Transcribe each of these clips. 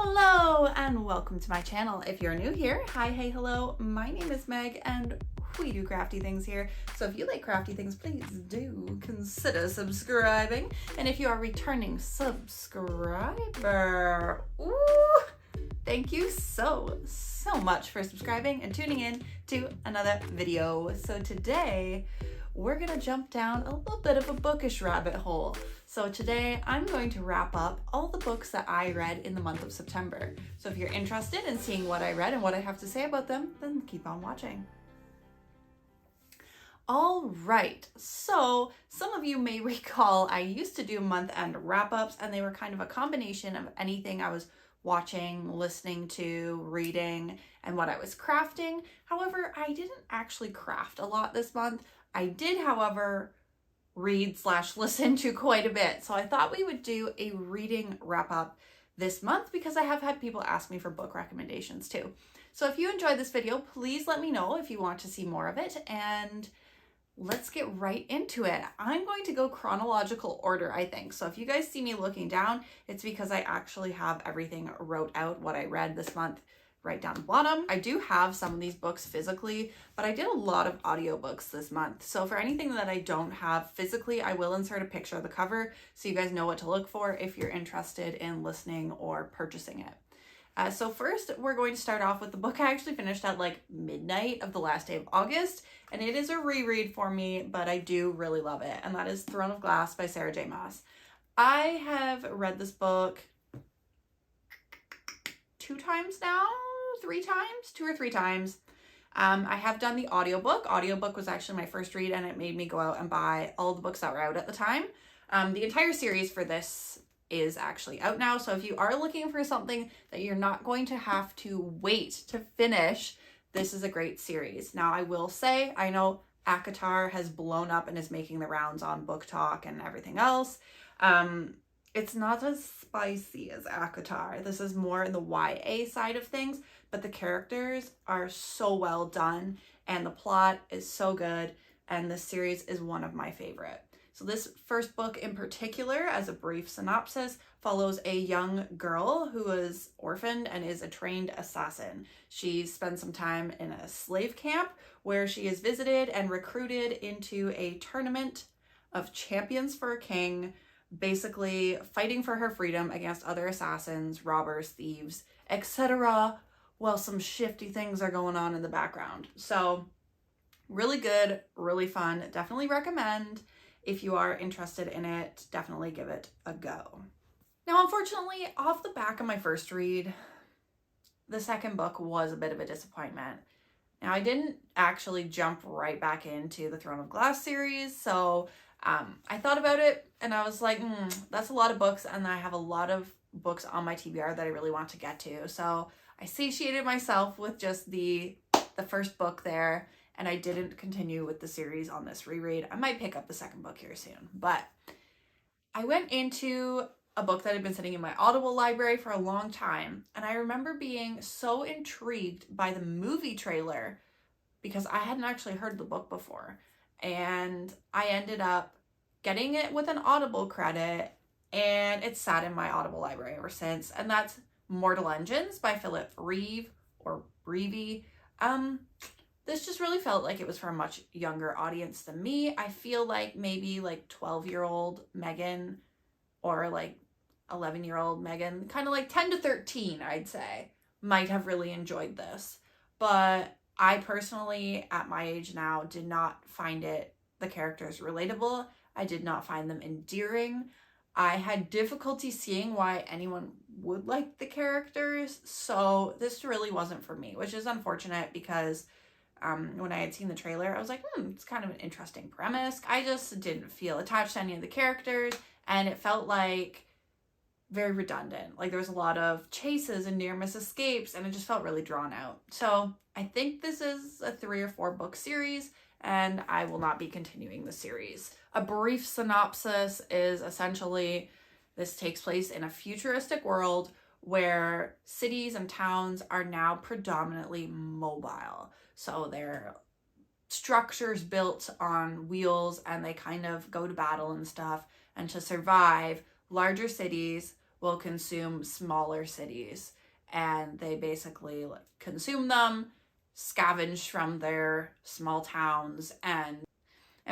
Hello and welcome to my channel. If you're new here, hi, hey, hello, my name is Meg and we do crafty things here. So if you like crafty things, please do consider subscribing. And if you are a returning subscriber, thank you so much for subscribing and tuning in to another video. So today we're gonna jump down a little bit of a bookish rabbit hole. So today I'm going to wrap up all the books that I read in the month of September. So if you're interested in seeing what I read and what I have to say about them, then keep on watching. All right, so some of you may recall I used to do month-end wrap-ups, and they were kind of a combination of anything I was watching, listening to, reading, and what I was crafting. However, I didn't actually craft a lot this month. I did, however, read/listen to quite a bit. So I thought we would do a reading wrap-up this month because I have had people ask me for book recommendations too. So if you enjoyed this video, please let me know if you want to see more of it, and let's get right into it. I'm going to go chronological order, I think. So if you guys see me looking down, it's because I actually have everything wrote out, what I read this month, right down the bottom. I do have some of these books physically, but I did a lot of audiobooks this month. So for anything that I don't have physically, I will insert a picture of the cover so you guys know what to look for if you're interested in listening or purchasing it. So first, we're going to start off with the book I actually finished at like midnight of the last day of August, and it is a reread for me, but I do really love it, and that is Throne of Glass by Sarah J. Maas. I have read this book 2 times now, 3 times, 2 or 3 times. I have done the audiobook. Audiobook was actually my first read, and it made me go out and buy all the books that were out at the time. The entire series for this is actually out now. So if you are looking for something that you're not going to have to wait to finish, this is a great series. Now, I will say, I know ACOTAR has blown up and is making the rounds on Book Talk and everything else. It's not as spicy as ACOTAR. This is more in the YA side of things, but the characters are so well done and the plot is so good, and this series is one of my favorite. So this first book in particular, as a brief synopsis, follows a young girl who is orphaned and is a trained assassin. She spends some time in a slave camp where she is visited and recruited into a tournament of champions for a king, basically fighting for her freedom against other assassins, robbers, thieves, etc. While some shifty things are going on in the background. So really good, really fun, definitely recommend. If you are interested in it, definitely give it a go. Now, unfortunately, off the back of my first read, the second book was a bit of a disappointment. Now, I didn't actually jump right back into the Throne of Glass series, so I thought about it and I was like, that's a lot of books, and I have a lot of books on my TBR that I really want to get to. So I satiated myself with just the first book there, and I didn't continue with the series on this reread. I might pick up the second book here soon, but I went into a book that had been sitting in my Audible library for a long time, and I remember being so intrigued by the movie trailer because I hadn't actually heard the book before, and I ended up getting it with an Audible credit, and it's sat in my Audible library ever since, and that's Mortal Engines by Philip Reeve, or Reeve. This just really felt like it was for a much younger audience than me. I feel like maybe like 12-year-old Megan or like 11-year-old Megan, kind of like 10 to 13, I'd say, might have really enjoyed this. But I personally, at my age now, did not find the characters relatable. I did not find them endearing. I had difficulty seeing why anyone would like the characters. So this really wasn't for me, which is unfortunate because when I had seen the trailer, I was like, it's kind of an interesting premise. I just didn't feel attached to any of the characters, and it felt like very redundant. Like there was a lot of chases and near miss escapes, and it just felt really drawn out. So I think this is a 3 or 4 book series, and I will not be continuing the series. A brief synopsis is essentially this takes place in a futuristic world where cities and towns are now predominantly mobile. So they're structures built on wheels, and they kind of go to battle and stuff. And to survive, larger cities will consume smaller cities, and they basically like consume them, scavenge from their small towns, and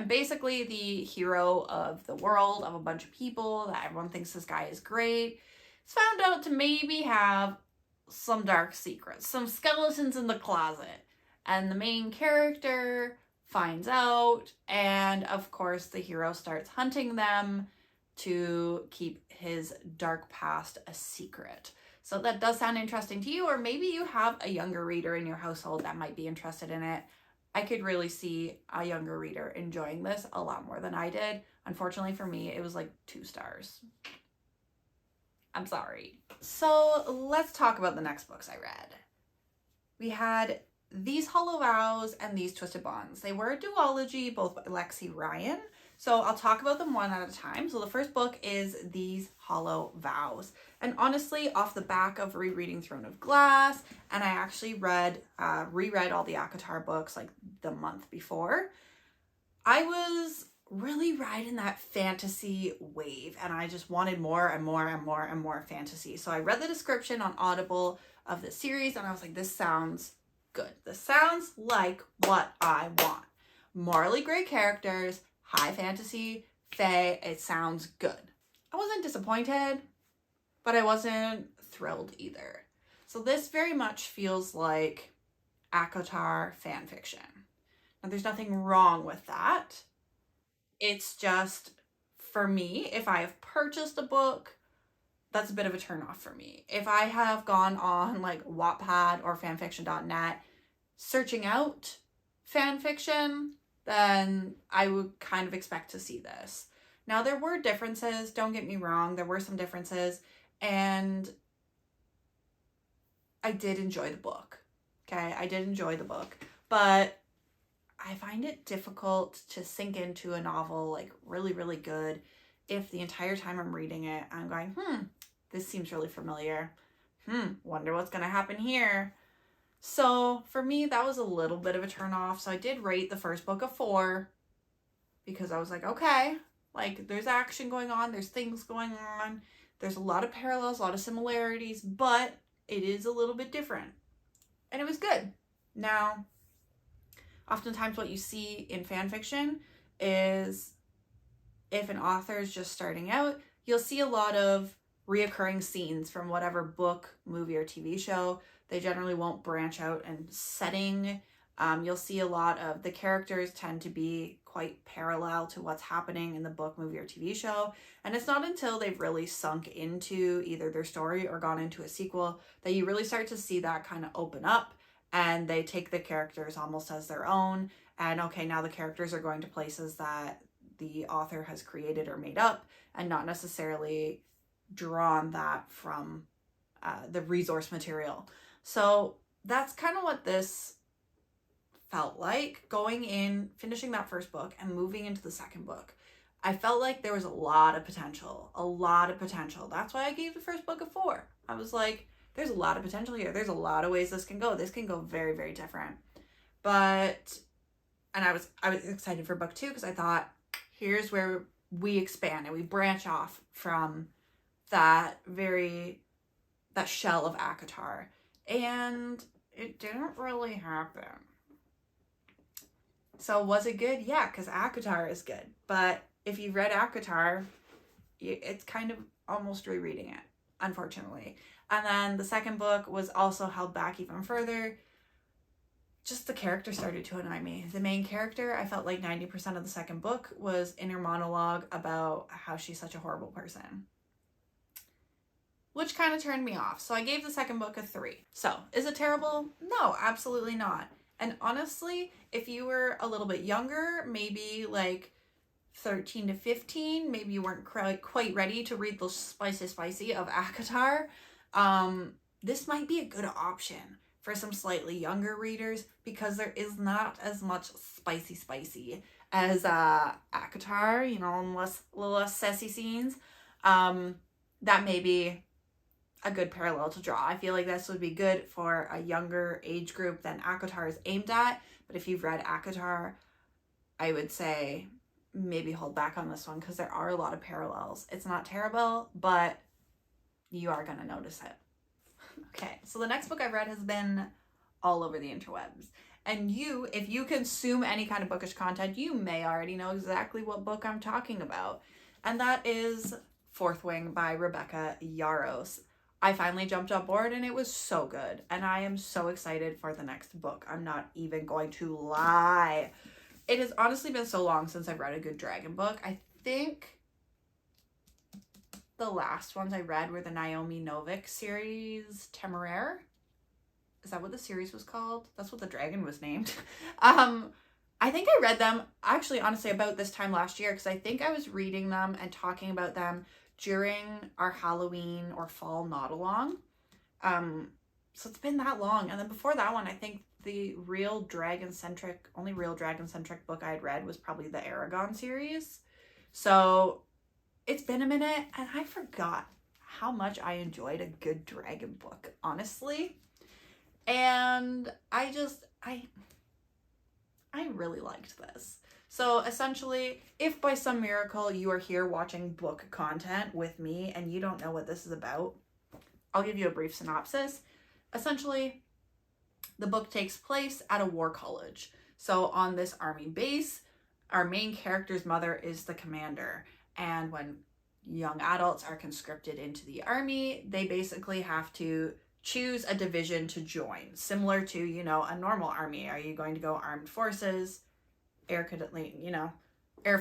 basically the hero of the world, of a bunch of people that everyone thinks this guy is great, is found out to maybe have some dark secrets, some skeletons in the closet. And the main character finds out, and of course the hero starts hunting them to keep his dark past a secret. So that does sound interesting to you, or maybe you have a younger reader in your household that might be interested in it. I could really see a younger reader enjoying this a lot more than I did. Unfortunately for me, it was like 2 stars. I'm sorry. So let's talk about the next books I read. We had These Hollow Vows and These Twisted Bonds. They were a duology, both by Lexi Ryan. So I'll talk about them one at a time. So the first book is These Hollow Vows. And honestly, off the back of rereading Throne of Glass, and I actually reread all the ACOTAR books like the month before, I was really riding that fantasy wave, and I just wanted more and more and more and more fantasy. So I read the description on Audible of the series, and I was like, this sounds good. This sounds like what I want. Morally gray characters, high fantasy, fae, it sounds good. I wasn't disappointed, but I wasn't thrilled either. So this very much feels like ACOTAR fan fiction. Now there's nothing wrong with that. It's just, for me, if I have purchased a book, that's a bit of a turnoff for me. If I have gone on like Wattpad or fanfiction.net searching out fan fiction, then I would kind of expect to see this. Now, there were differences, don't get me wrong, there were some differences, and I did enjoy the book. Okay, I did enjoy the book, but I find it difficult to sink into a novel like really, really good if the entire time I'm reading it, I'm going, this seems really familiar. Wonder what's going to happen here. So for me, that was a little bit of a turn off. So I did rate the first book a 4 because I was like, okay, like there's action going on, there's things going on, there's a lot of parallels, a lot of similarities, but it is a little bit different. And it was good. Now, oftentimes what you see in fan fiction is if an author is just starting out, you'll see a lot of reoccurring scenes from whatever book, movie, or TV show. They generally won't branch out in setting. You'll see a lot of the characters tend to be quite parallel to what's happening in the book, movie, or TV show. And it's not until they've really sunk into either their story or gone into a sequel that you really start to see that kind of open up, and they take the characters almost as their own. And okay, now the characters are going to places that the author has created or made up, and not necessarily drawn that from the resource material. So that's kind of what this felt like, going in, finishing that first book and moving into the second book. I felt like there was a lot of potential. That's why I gave the first book a 4. I was like, there's a lot of potential here. There's a lot of ways this can go. This can go very, very different. But, and I was excited for book 2 because I thought, here's where we expand and we branch off from that shell of ACOTAR. And it didn't really happen. So was it good? Yeah, because ACOTAR is good. But if you've read ACOTAR, it's kind of almost rereading it, unfortunately. And then the second book was also held back even further. Just the character started to annoy me. The main character, I felt like 90% of the second book was inner monologue about how she's such a horrible person, which kind of turned me off. So I gave the second book a 3. So is it terrible? No, absolutely not. And honestly, if you were a little bit younger, maybe like 13 to 15, maybe you weren't quite ready to read the spicy of ACOTAR, this might be a good option for some slightly younger readers, because there is not as much spicy as ACOTAR, little less sassy scenes. That may be a good parallel to draw. I feel like this would be good for a younger age group than ACOTAR is aimed at. But if you've read ACOTAR, I would say maybe hold back on this one because there are a lot of parallels. It's not terrible, but You are going to notice it. Okay, so the next book I've read has been all over the interwebs. And you, if you consume any kind of bookish content, you may already know exactly what book I'm talking about. And that is Fourth Wing by Rebecca Yarros. I finally jumped on board and it was so good. And I am so excited for the next book. I'm not even going to lie. It has honestly been so long since I've read a good dragon book. I think the last ones I read were the Naomi Novik series, Temeraire. Is that what the series was called? That's what the dragon was named. I think I read them actually, honestly, about this time last year, because I think I was reading them and talking about them during our Halloween or fall not along. So it's been that long. And then before that one, I think the only real dragon-centric book I had read was probably the Aragon series. So it's been a minute and I forgot how much I enjoyed a good dragon book, honestly. And I really liked this. So essentially, if by some miracle you are here watching book content with me and you don't know what this is about, I'll give you a brief synopsis. Essentially, the book takes place at a war college. So on this army base, our main character's mother is the commander. And when young adults are conscripted into the army, they basically have to choose a division to join, similar to, a normal army. Are you going to go armed forces, Air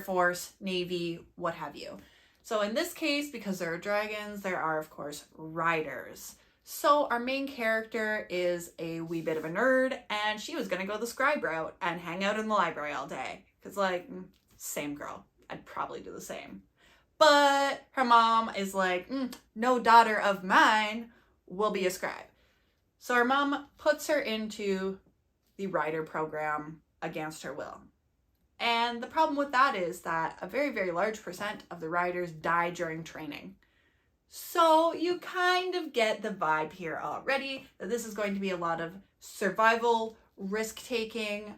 Force, Navy, what have you? So in this case, because there are dragons, there are, of course, riders. So our main character is a wee bit of a nerd, and she was going to go the scribe route and hang out in the library all day. Because, same girl. I'd probably do the same. But her mom is like, no daughter of mine will be a scribe. So her mom puts her into the rider program against her will. And the problem with that is that a very, very large percent of the riders die during training. So you kind of get the vibe here already that this is going to be a lot of survival, risk-taking,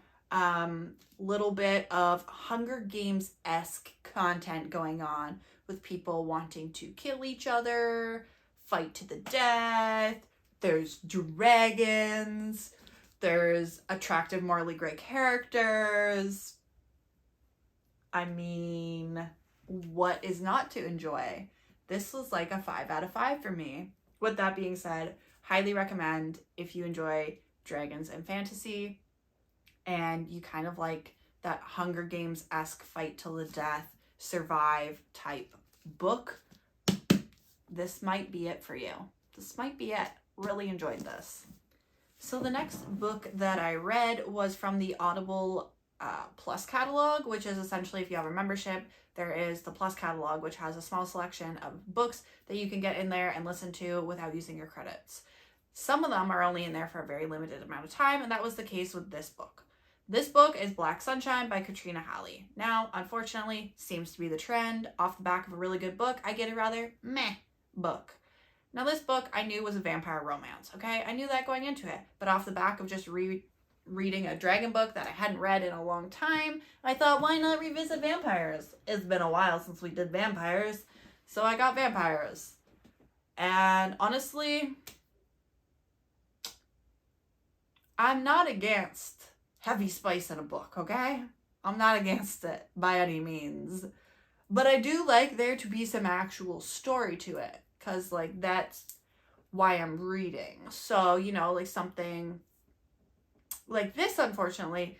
little bit of Hunger Games-esque content going on with people wanting to kill each other, fight to the death. There's dragons. There's attractive, morally gray characters. I mean, what is not to enjoy? This was like a 5 out of 5 for me. With that being said, highly recommend if you enjoy dragons and fantasy and you kind of like that Hunger Games-esque fight till the death, survive type book. This might be it for you. This might be it. Really enjoyed this. So the next book that I read was from the Audible Plus catalog, which is essentially, if you have a membership, there is the Plus catalog, which has a small selection of books that you can get in there and listen to without using your credits. Some of them are only in there for a very limited amount of time, and that was the case with this book. This book is Black Sunshine by Katrina Halley. Now, unfortunately, seems to be the trend. Off the back of a really good book, I get a rather meh book. Now, this book I knew was a vampire romance, okay? I knew that going into it, but off the back of just reading a dragon book that I hadn't read in a long time, I thought, why not revisit vampires? It's been a while since we did vampires, so I got vampires. And honestly, I'm not against heavy spice in a book, okay? I'm not against it by any means. But I do like there to be some actual story to it, because, that's why I'm reading. So, something like this, unfortunately,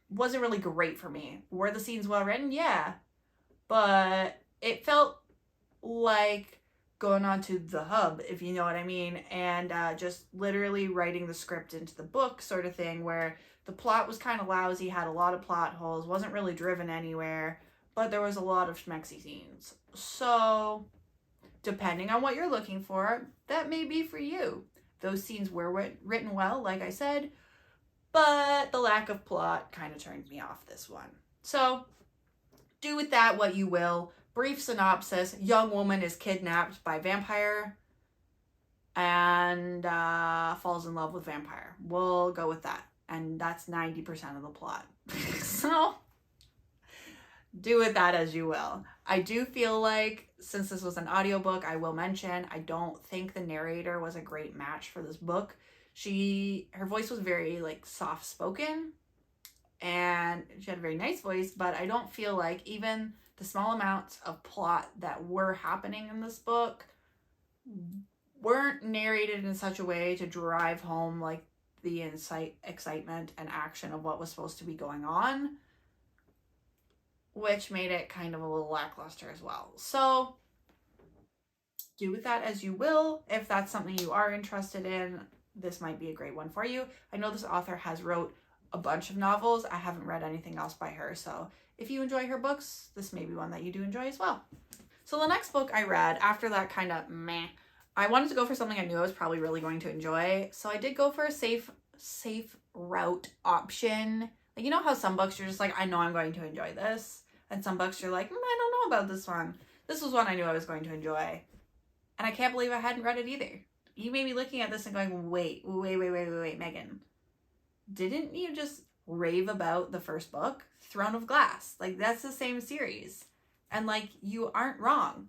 wasn't really great for me. Were the scenes well written? Yeah. But it felt like going on to the hub, if you know what I mean, and just literally writing the script into the book sort of thing, where the plot was kind of lousy, had a lot of plot holes, wasn't really driven anywhere, but there was a lot of schmexy scenes. So, depending on what you're looking for, that may be for you. Those scenes were written well, like I said, but the lack of plot kind of turned me off this one. So, do with that what you will. Brief synopsis: young woman is kidnapped by vampire and falls in love with vampire. We'll go with that. And that's 90% of the plot. So, Do with that as you will. I do feel like, since this was an audiobook, I will mention, I don't think the narrator was a great match for this book. Her voice was very like soft spoken, and she had a very nice voice, but I don't feel like even the small amounts of plot that were happening in this book weren't narrated in such a way to drive home like the excitement and action of what was supposed to be going on, which made it kind of a little lackluster as well. So do with that as you will. If that's something you are interested in, this might be a great one for you. I know this author has wrote a bunch of novels. I haven't read anything else by her, so if you enjoy her books, this may be one that you do enjoy as well. So the next book I read, after that kind of meh, I wanted to go for something I knew I was probably really going to enjoy, so I did go for a safe route option. Like, you know how some books you're just like, I know I'm going to enjoy this, and some books you're like, I don't know about this one. This was one I knew I was going to enjoy, and I can't believe I hadn't read it either. You may be looking at this and going, wait, Megan. Didn't you just rave about the first book, Throne of Glass? Like, that's the same series. And like, you aren't wrong.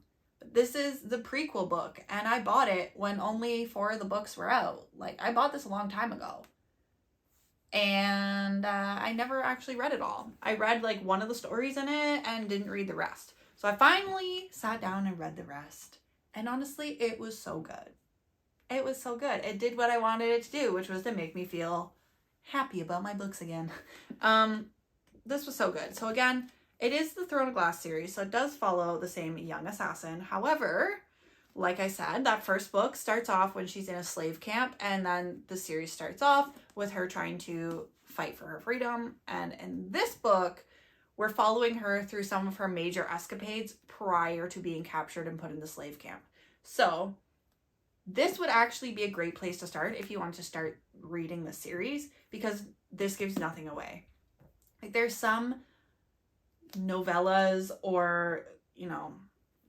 This is the prequel book, and I bought it when only 4 of the books were out. Like, I bought this a long time ago. And I never actually read it all. I read like one of the stories in it and didn't read the rest. So I finally sat down and read the rest. And honestly, it was so good. It was so good. It did what I wanted it to do, which was to make me feel happy about my books again. This was so good. So again, it is the Throne of Glass series, so it does follow the same young assassin. However, like I said, that first book starts off when she's in a slave camp, and then the series starts off with her trying to fight for her freedom. And in this book, we're following her through some of her major escapades prior to being captured and put in the slave camp. So this would actually be a great place to start if you want to start reading the series, because this gives nothing away. Like, there's some novellas or,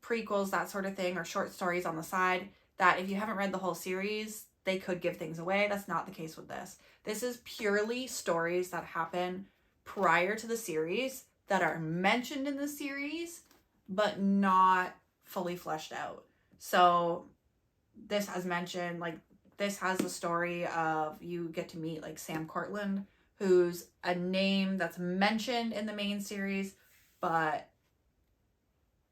prequels, that sort of thing, or short stories on the side that if you haven't read the whole series, they could give things away. That's not the case with this. This is purely stories that happen prior to the series that are mentioned in the series, but not fully fleshed out. So this has mentioned, like, this has the story of, you get to meet like Sam Cortland, who's a name that's mentioned in the main series, but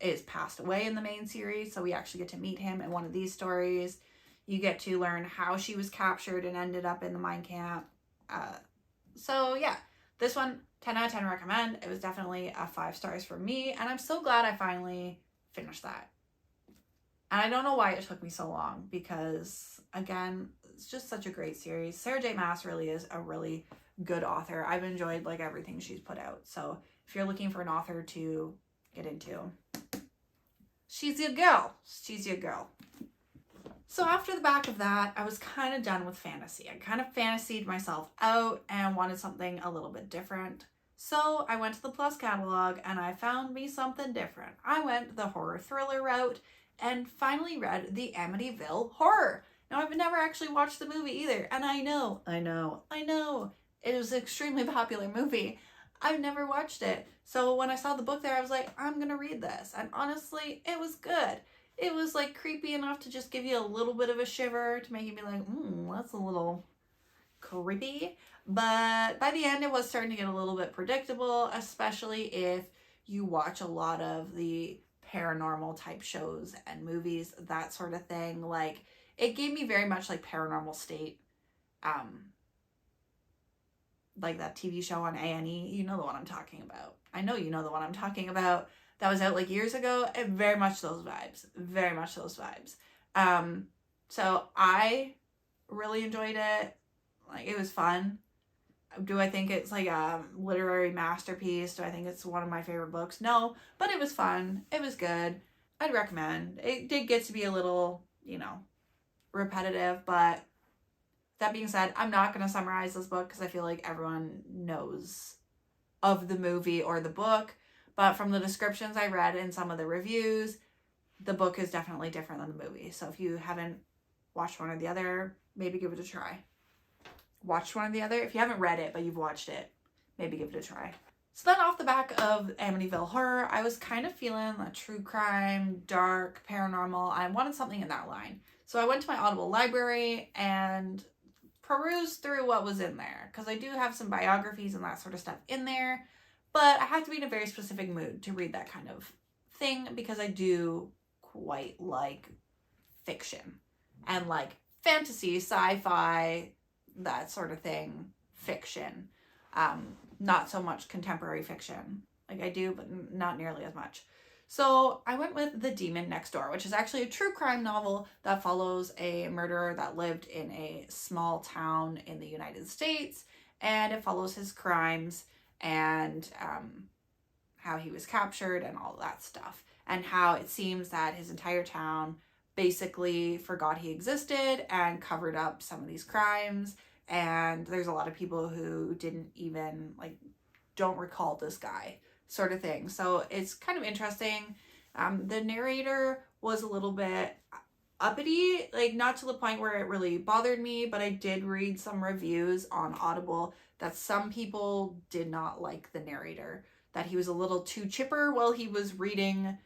is passed away in the main series. So we actually get to meet him in one of these stories. You get to learn how she was captured and ended up in the mine camp. So yeah, this one, 10 out of 10 recommend. It was definitely a 5 stars for me, and I'm so glad I finally finished that. And I don't know why it took me so long, because again, it's just such a great series. Sarah J. Maas really is a really good author. I've enjoyed like everything she's put out. So if you're looking for an author to get into, she's your girl. She's your girl. So after the back of that, I was kind of done with fantasy. I kind of fantasied myself out and wanted something a little bit different. So I went to the Plus catalog and I found me something different. I went the horror thriller route and finally read the Amityville Horror. Now, I've never actually watched the movie either, and I know, it was an extremely popular movie. I've never watched it. So when I saw the book there, I was like, I'm gonna read this. And honestly, it was good. It was like creepy enough to just give you a little bit of a shiver, to make you be like, that's a little creepy. But by the end, it was starting to get a little bit predictable, especially if you watch a lot of the paranormal type shows and movies, that sort of thing. Like, it gave me very much like Paranormal State, like that TV show on A&E. You know the one I'm talking about. I know you know the one I'm talking about. That was out like years ago. It very much those vibes. Very much those vibes. So I really enjoyed it. Like, it was fun. Do I think it's like a literary masterpiece? Do I think it's one of my favorite books? No, but it was fun. It was good. I'd recommend. It did get to be a little, repetitive, but that being said, I'm not going to summarize this book because I feel like everyone knows of the movie or the book. But from the descriptions I read in some of the reviews, the book is definitely different than the movie. So if you haven't watched one or the other, maybe give it a try. Watched one or the other. If you haven't read it, but you've watched it, maybe give it a try. So then off the back of Amityville Horror, I was kind of feeling a true crime, dark, paranormal. I wanted something in that line. So I went to my Audible library and perused through what was in there, because I do have some biographies and that sort of stuff in there, but I have to be in a very specific mood to read that kind of thing, because I do quite like fiction and like fantasy, sci-fi, that sort of thing, fiction. Not so much contemporary fiction. Like I do, but not nearly as much. So I went with The Demon Next Door, which is actually a true crime novel that follows a murderer that lived in a small town in the United States, and it follows his crimes and how he was captured and all that stuff, and how it seems that his entire town basically forgot he existed and covered up some of these crimes, and there's a lot of people who didn't even, like, don't recall this guy, sort of thing. So it's kind of interesting. The narrator was a little bit uppity, like not to the point where it really bothered me, but I did read some reviews on Audible that some people did not like the narrator, that he was a little too chipper while he was reading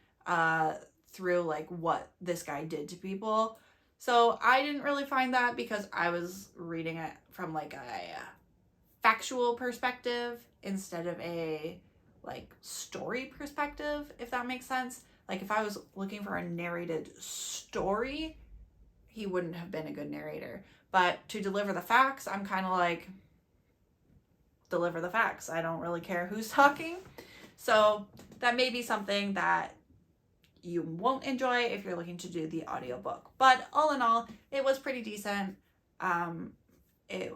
through like what this guy did to people. So I didn't really find that, because I was reading it from like a factual perspective instead of a like story perspective, if that makes sense. Like if I was looking for a narrated story, he wouldn't have been a good narrator. But to deliver the facts, I'm kind of like, deliver the facts. I don't really care who's talking. So that may be something that you won't enjoy if you're looking to do the audiobook. But all in all, it was pretty decent.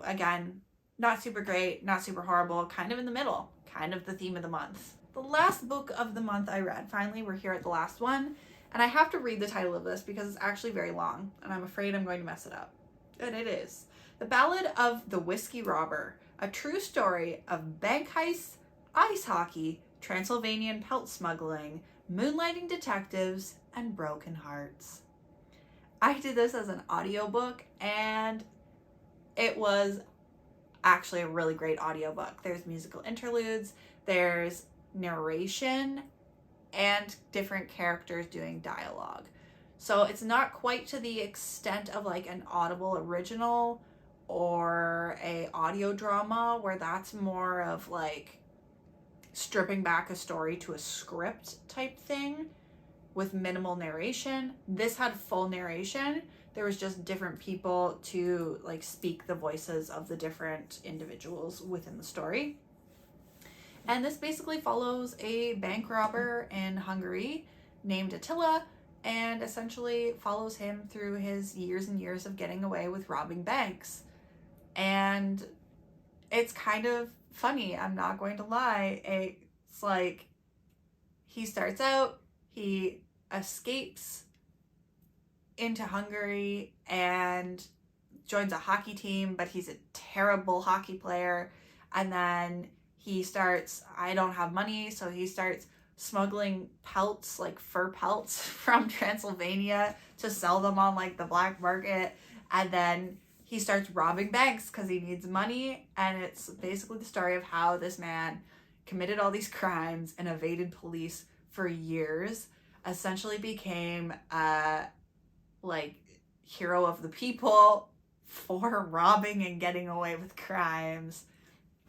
Again, not super great, not super horrible, kind of in the middle, kind of the theme of the month. The last book of the month I read, finally, we're here at the last one, and I have to read the title of this because it's actually very long, and I'm afraid I'm going to mess it up. And it is The Ballad of the Whiskey Robber, a true story of bank heists, ice hockey, Transylvanian pelt smuggling, moonlighting detectives, and broken hearts. I did this as an audiobook, and it was actually a really great audiobook. There's musical interludes, there's narration, and different characters doing dialogue. So it's not quite to the extent of like an Audible original or a audio drama, where that's more of like stripping back a story to a script type thing with minimal narration. This had full narration. There was just different people to like speak the voices of the different individuals within the story. And this basically follows a bank robber in Hungary named Attila, and essentially follows him through his years and years of getting away with robbing banks. And it's kind of funny, I'm not going to lie. It's like he starts out, he escapes into Hungary and joins a hockey team, but he's a terrible hockey player. And then he starts, I don't have money, so he starts smuggling pelts, like fur pelts from Transylvania to sell them on like the black market. And then he starts robbing banks because he needs money. And it's basically the story of how this man committed all these crimes and evaded police for years, essentially became like hero of the people for robbing and getting away with crimes.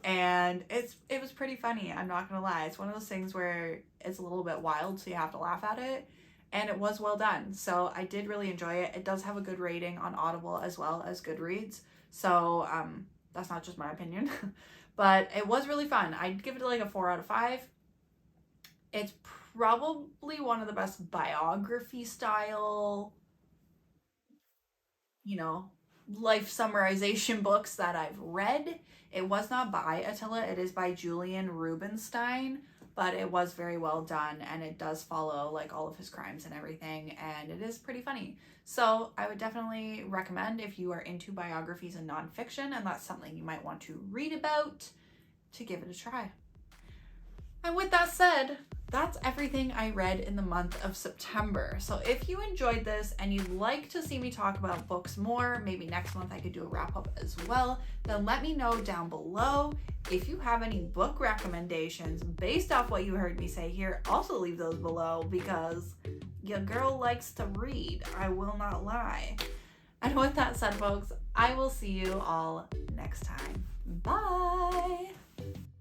And it was pretty funny, I'm not gonna lie. It's one of those things where it's a little bit wild, so you have to laugh at it, and it was well done. So I did really enjoy it. It does have a good rating on Audible as well as Goodreads, so that's not just my opinion. But it was really fun. I'd give it like a 4 out of 5. It's probably one of the best biography style, life summarization books that I've read. It was not by Attila, it is by Julian Rubinstein, but it was very well done, and it does follow like all of his crimes and everything, and it is pretty funny. So I would definitely recommend, if you are into biographies and nonfiction and that's something you might want to read about, to give it a try. And with that said, that's everything I read in the month of September. So if you enjoyed this and you'd like to see me talk about books more, maybe next month I could do a wrap up as well, then let me know down below. If you have any book recommendations based off what you heard me say here, also leave those below because your girl likes to read. I will not lie. And with that said, folks, I will see you all next time. Bye.